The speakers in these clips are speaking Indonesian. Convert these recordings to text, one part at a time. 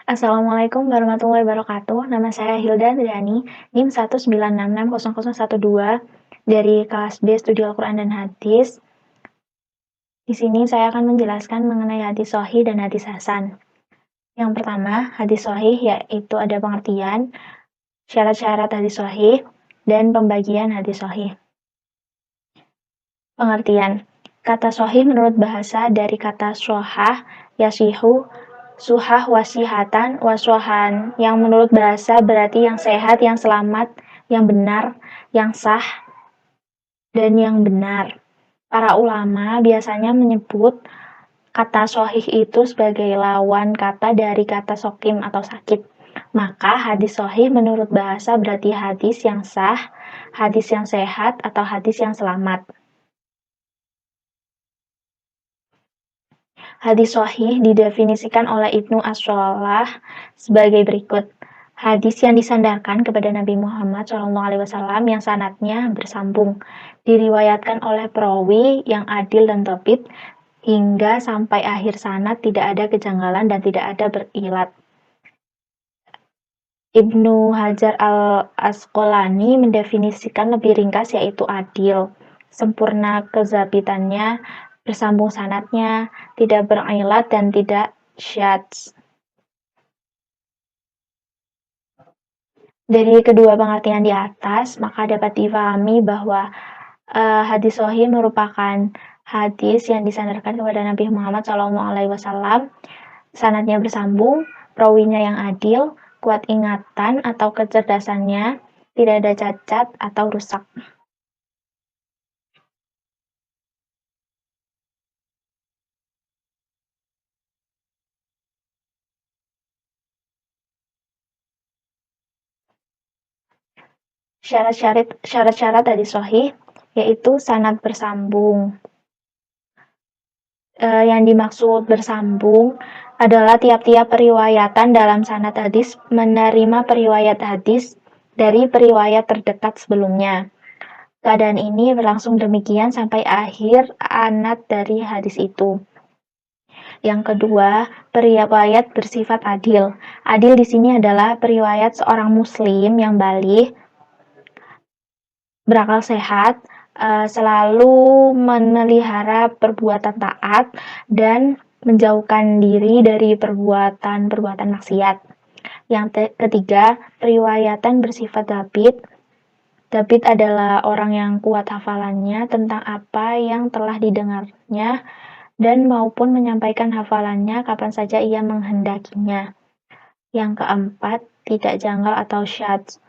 Assalamualaikum warahmatullahi wabarakatuh. Nama saya Hilda Triani, NIM 196600012 dari kelas B Studi Al-Quran dan Hadis. Di sini saya akan menjelaskan mengenai hadis sahih dan hadis hasan. Yang pertama, hadis sahih yaitu ada pengertian, syarat-syarat hadis sahih, dan pembagian hadis sahih. Pengertian. Kata sahih menurut bahasa dari kata sohah, yasihu, suhah wasihatan waswahan, yang menurut bahasa berarti yang sehat, yang selamat, yang benar, yang sah, dan yang benar. Para ulama biasanya menyebut kata sahih itu sebagai lawan kata dari kata sokim atau sakit. Maka hadis sahih menurut bahasa berarti hadis yang sah, hadis yang sehat, atau hadis yang selamat. Hadis sahih didefinisikan oleh Ibnu As-Shalah sebagai berikut. Hadis yang disandarkan kepada Nabi Muhammad SAW yang sanadnya bersambung, diriwayatkan oleh perawi yang adil dan thabit, hingga sampai akhir sanad tidak ada kejanggalan dan tidak ada berilat. Ibnu Hajar al-Asqalani mendefinisikan lebih ringkas yaitu adil, sempurna kezabitannya, bersambung sanadnya, tidak berilat dan tidak syadz. Dari kedua pengertian di atas, maka dapat difahami bahwa hadis sahih merupakan hadis yang disandarkan kepada Nabi Muhammad SAW, sanadnya bersambung, perawinya yang adil, kuat ingatan atau kecerdasannya, tidak ada cacat atau rusak. Syarat-syarat hadis sahih yaitu sanad bersambung. Yang dimaksud bersambung adalah tiap-tiap periwayatan dalam sanad hadis menerima periwayat hadis dari periwayat terdekat sebelumnya. Keadaan ini berlangsung demikian sampai akhir anad dari hadis itu. Yang kedua, periwayat bersifat adil. Adil di sini adalah periwayat seorang muslim yang baligh, berakal sehat, selalu memelihara perbuatan taat, dan menjauhkan diri dari perbuatan-perbuatan maksiat. Yang ketiga, periwayatan bersifat dhabit. Dhabit adalah orang yang kuat hafalannya tentang apa yang telah didengarnya dan maupun menyampaikan hafalannya kapan saja ia menghendakinya. Yang keempat, tidak janggal atau syadz.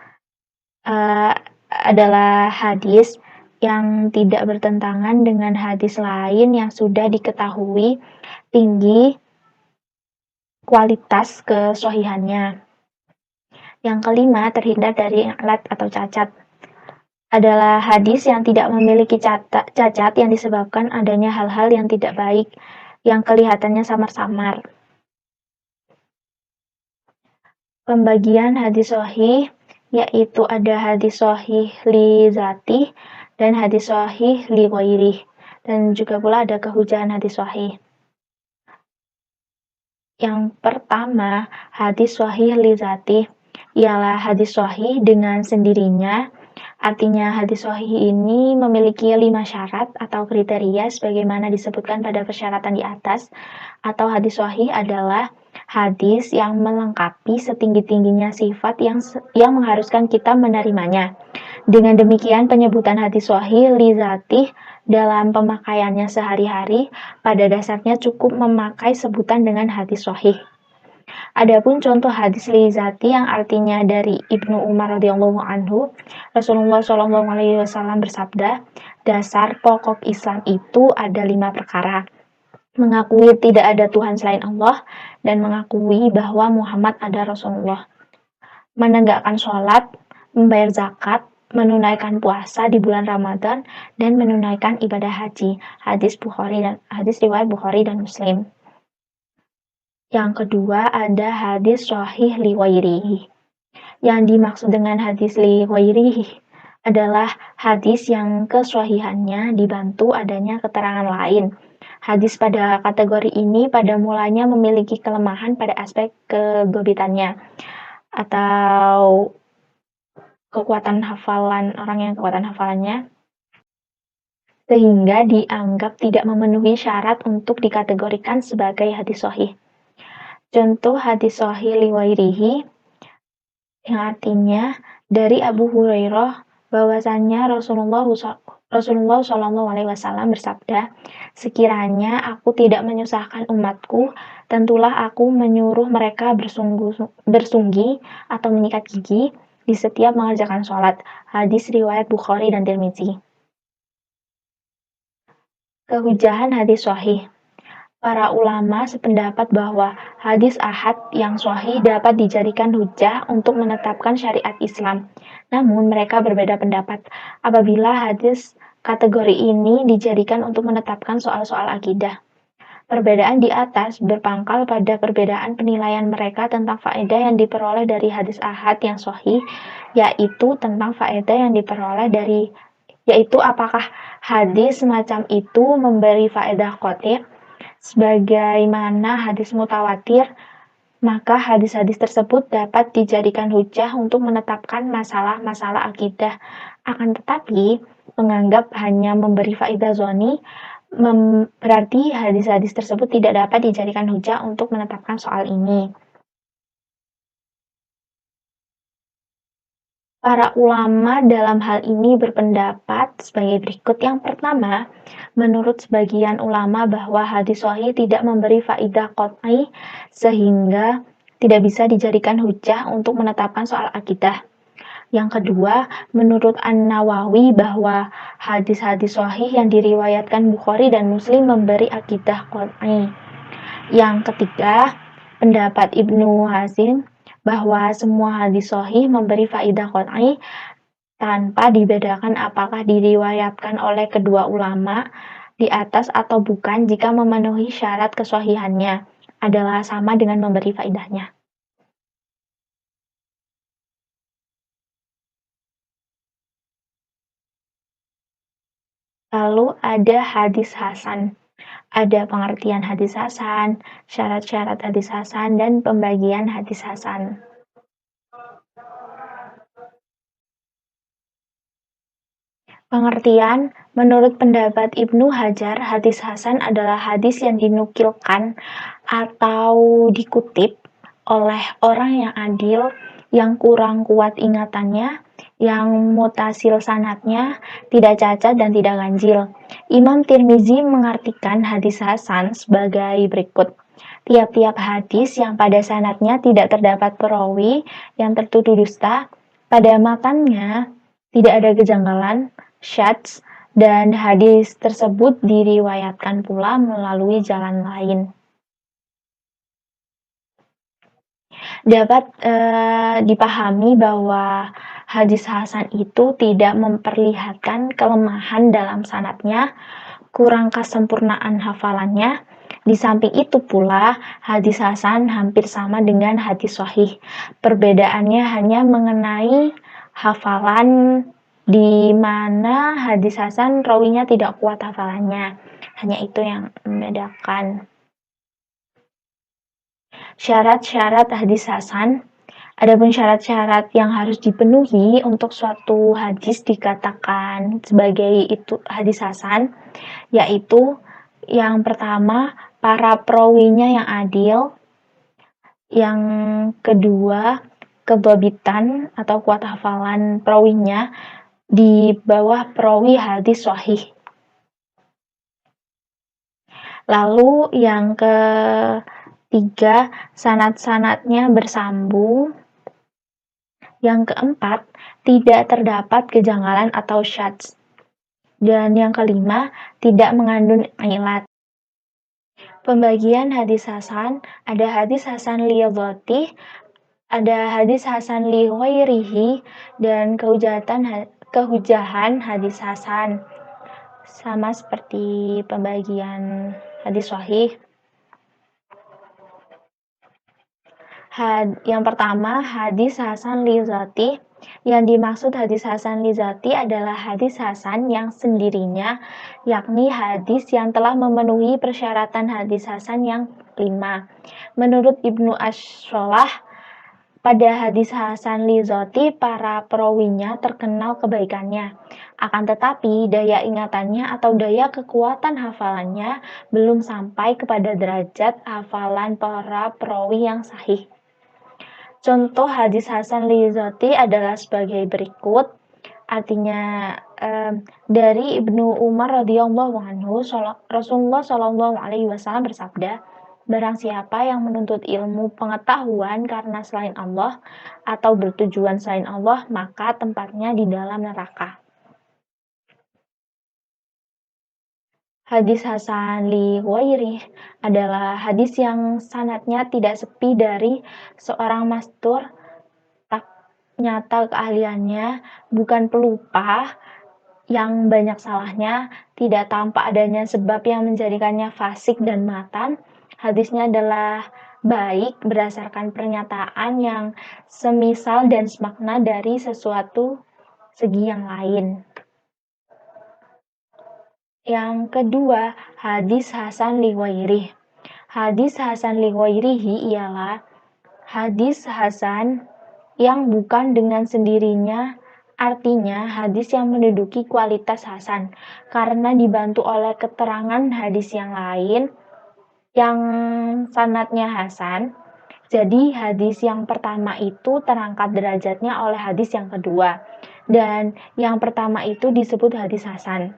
Adalah hadis yang tidak bertentangan dengan hadis lain yang sudah diketahui tinggi kualitas kesohihannya. Yang kelima, terhindar dari ilat atau cacat. Adalah hadis yang tidak memiliki cacat yang disebabkan adanya hal-hal yang tidak baik yang kelihatannya samar-samar. Pembagian hadis sahih yaitu ada hadis sahih li zati dan hadis sahih li ghairih, dan juga pula ada kehujahan hadis sahih. Yang pertama, hadis sahih li zati ialah hadis sahih dengan sendirinya. Artinya hadis sahih ini memiliki 5 syarat atau kriteria sebagaimana disebutkan pada persyaratan di atas. Atau hadis sahih adalah hadis yang melengkapi setinggi-tingginya sifat yang mengharuskan kita menerimanya. Dengan demikian, penyebutan hadis sahih li zatih dalam pemakaiannya sehari-hari pada dasarnya cukup memakai sebutan dengan hadis sahih. Adapun contoh hadis li zati yang artinya dari Ibnu Umar radhiyallahu anhu, Rasulullah SAW bersabda, dasar pokok Islam itu ada 5 perkara. Mengakui tidak ada Tuhan selain Allah, dan mengakui bahwa Muhammad ada Rasulullah. Menegakkan sholat, membayar zakat, menunaikan puasa di bulan Ramadan, dan menunaikan ibadah haji. Hadis riwayat Bukhari dan Muslim. Yang kedua ada hadis sahih li ghairihi. Yang dimaksud dengan hadis li ghairihi adalah hadis yang kesahihannya dibantu adanya keterangan lain, Hadis pada kategori ini pada mulanya memiliki kelemahan pada aspek kegobitannya atau kekuatan hafalan orang yang kekuatan hafalannya sehingga dianggap tidak memenuhi syarat untuk dikategorikan sebagai hadis sahih. Contoh hadis sahih liwairihi yang artinya dari Abu Hurairah bahwasannya Rasulullah Shallallahu Alaihi Wasallam bersabda, sekiranya aku tidak menyusahkan umatku, tentulah aku menyuruh mereka bersunggi atau menyikat gigi di setiap mengerjakan sholat. Hadis riwayat Bukhari dan Tirmizi. Kehujahan hadis sahih. Para ulama sependapat bahwa hadis ahad yang sahih dapat dijadikan hujah untuk menetapkan syariat Islam. Namun mereka berbeda pendapat apabila hadis kategori ini dijadikan untuk menetapkan soal-soal akidah. Perbedaan di atas berpangkal pada perbedaan penilaian mereka tentang faedah yang diperoleh dari hadis ahad yang sahih, yaitu tentang faedah yang diperoleh yaitu apakah hadis semacam itu memberi faedah qati'. Sebagaimana hadis mutawatir, maka hadis-hadis tersebut dapat dijadikan hujah untuk menetapkan masalah-masalah akidah. Akan tetapi, menganggap hanya memberi faedah zoni, berarti hadis-hadis tersebut tidak dapat dijadikan hujah untuk menetapkan soal ini. Para ulama dalam hal ini berpendapat sebagai berikut. Yang pertama, menurut sebagian ulama bahwa hadis sahih tidak memberi faidah qat'i sehingga tidak bisa dijadikan hujah untuk menetapkan soal akidah. Yang kedua, menurut An-Nawawi bahwa hadis-hadis sahih yang diriwayatkan Bukhari dan Muslim memberi akidah qat'i. Yang ketiga, pendapat Ibnu Hazm bahwa semua hadis sahih memberi faidah qat'i tanpa dibedakan apakah diriwayatkan oleh kedua ulama di atas atau bukan, jika memenuhi syarat kesahihannya adalah sama dengan memberi faidahnya. Lalu ada hadis hasan. Ada pengertian hadis hasan, syarat-syarat hadis hasan, dan pembagian hadis hasan. Pengertian, menurut pendapat Ibnu Hajar, hadis hasan adalah hadis yang dinukilkan atau dikutip oleh orang yang adil, yang kurang kuat ingatannya, yang mutasil sanadnya, tidak cacat dan tidak ganjil. Imam Tirmizi mengartikan hadis hasan sebagai berikut. Tiap-tiap hadis yang pada sanadnya tidak terdapat perawi yang tertuduh dusta, pada matannya tidak ada kejanggalan, syadz, dan hadis tersebut diriwayatkan pula melalui jalan lain. Dapat dipahami bahwa hadis hasan itu tidak memperlihatkan kelemahan dalam sanadnya, kurang kesempurnaan hafalannya. Di samping itu pula, hadis hasan hampir sama dengan hadis sahih. Perbedaannya hanya mengenai hafalan, di mana hadis hasan rawinya tidak kuat hafalannya. Hanya itu yang membedakan. Syarat-syarat hadis hasan. Adapun syarat-syarat yang harus dipenuhi untuk suatu hadis dikatakan sebagai itu hadis hasan, yaitu yang pertama, para perawinya yang adil. Yang kedua, kedhabitan atau kuat hafalan perawinya di bawah perawi hadis sahih. Lalu yang ketiga, sanad-sanadnya bersambung. Yang keempat, tidak terdapat kejanggalan atau syadz. Dan yang kelima, tidak mengandung ilat. Pembagian hadis hasan, ada hadis hasan li dhati, ada hadis hasan li ghairihi, dan kehujahan hadis hasan. Sama seperti pembagian hadis sahih. Yang pertama, hadis hasan li dhati, Yang dimaksud hadis hasan li dzati adalah hadis hasan yang sendirinya, yakni hadis yang telah memenuhi persyaratan hadis hasan yang 5. Menurut Ibnu Ash-Sholah, pada hadis hasan li dzati para perawinya terkenal kebaikannya. Akan tetapi daya ingatannya atau daya kekuatan hafalannya belum sampai kepada derajat hafalan para perawi yang sahih. Contoh hadis hasan li dzati adalah sebagai berikut. Artinya dari Ibnu Umar radhiyallahu anhu, Rasulullah shallallahu alaihi wasallam bersabda, barang siapa yang menuntut ilmu pengetahuan karena selain Allah atau bertujuan selain Allah, maka tempatnya di dalam neraka. Hadis hasan li ghairih adalah hadis yang sanadnya tidak sepi dari seorang mastur, tak nyata keahliannya, bukan pelupa yang banyak salahnya, tidak tampak adanya sebab yang menjadikannya fasik dan matan. Hadisnya adalah baik berdasarkan pernyataan yang semisal dan semakna dari sesuatu segi yang lain. Yang kedua, hadis hasan li ghairih. Hadis hasan li ghairihi ialah hadis hasan yang bukan dengan sendirinya, artinya hadis yang menduduki kualitas hasan karena dibantu oleh keterangan hadis yang lain yang sanadnya hasan. Jadi hadis yang pertama itu terangkat derajatnya oleh hadis yang kedua, dan yang pertama itu disebut hadis hasan.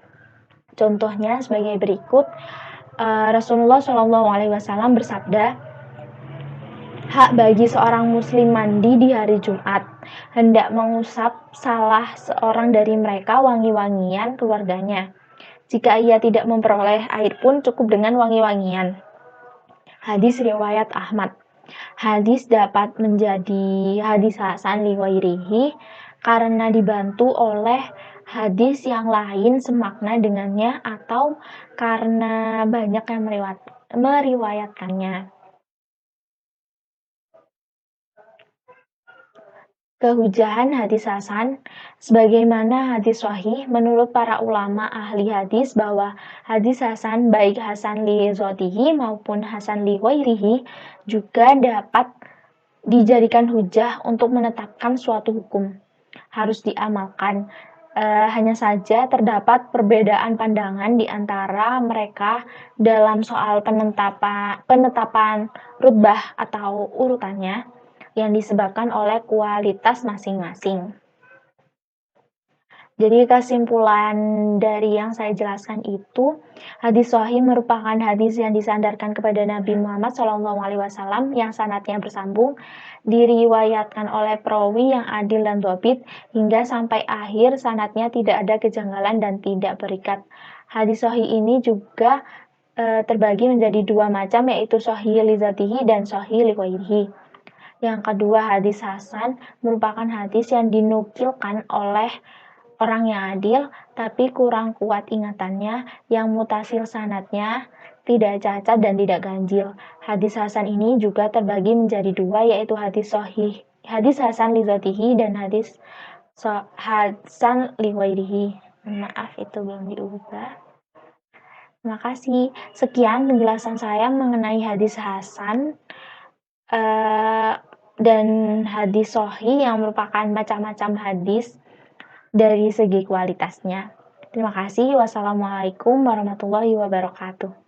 Contohnya sebagai berikut, Rasulullah Shallallahu Alaihi Wasallam bersabda, hak bagi seorang muslim mandi di hari Jumat, hendak mengusap salah seorang dari mereka wangi-wangian keluarganya. Jika ia tidak memperoleh air pun cukup dengan wangi-wangian. Hadis riwayat Ahmad. Hadis dapat menjadi hadis hasan li ghairihi karena dibantu oleh hadis yang lain semakna dengannya atau karena banyak yang meriwayatkannya. Kehujahan hadis hasan, sebagaimana hadis sahih, menurut para ulama ahli hadis bahwa hadis hasan baik hasan li dzatihi maupun hasan li ghairihi juga dapat dijadikan hujah untuk menetapkan suatu hukum. Harus diamalkan. Hanya saja terdapat perbedaan pandangan di antara mereka dalam soal penetapan rutbah atau urutannya yang disebabkan oleh kualitas masing-masing. Jadi kesimpulan dari yang saya jelaskan itu, hadis sahih merupakan hadis yang disandarkan kepada Nabi Muhammad SAW yang sanadnya bersambung, diriwayatkan oleh perawi yang adil dan dhabit, hingga sampai akhir sanadnya tidak ada kejanggalan dan tidak berikat. Hadis sahih ini juga terbagi menjadi dua macam, yaitu sahih li dzatihi dan sahih li ghairihi. Yang kedua, hadis hasan merupakan hadis yang dinukilkan oleh orang yang adil, tapi kurang kuat ingatannya, yang mutasil sanadnya, tidak cacat dan tidak ganjil. Hadis hasan ini juga terbagi menjadi dua, yaitu hadis hasan li dzatihi dan hadis hasan li ghairihi. Maaf, itu belum diubah. Terima kasih. Sekian penjelasan saya mengenai hadis hasan dan hadis sahih yang merupakan macam-macam hadis dari segi kualitasnya. Terima kasih. Wassalamualaikum warahmatullahi wabarakatuh.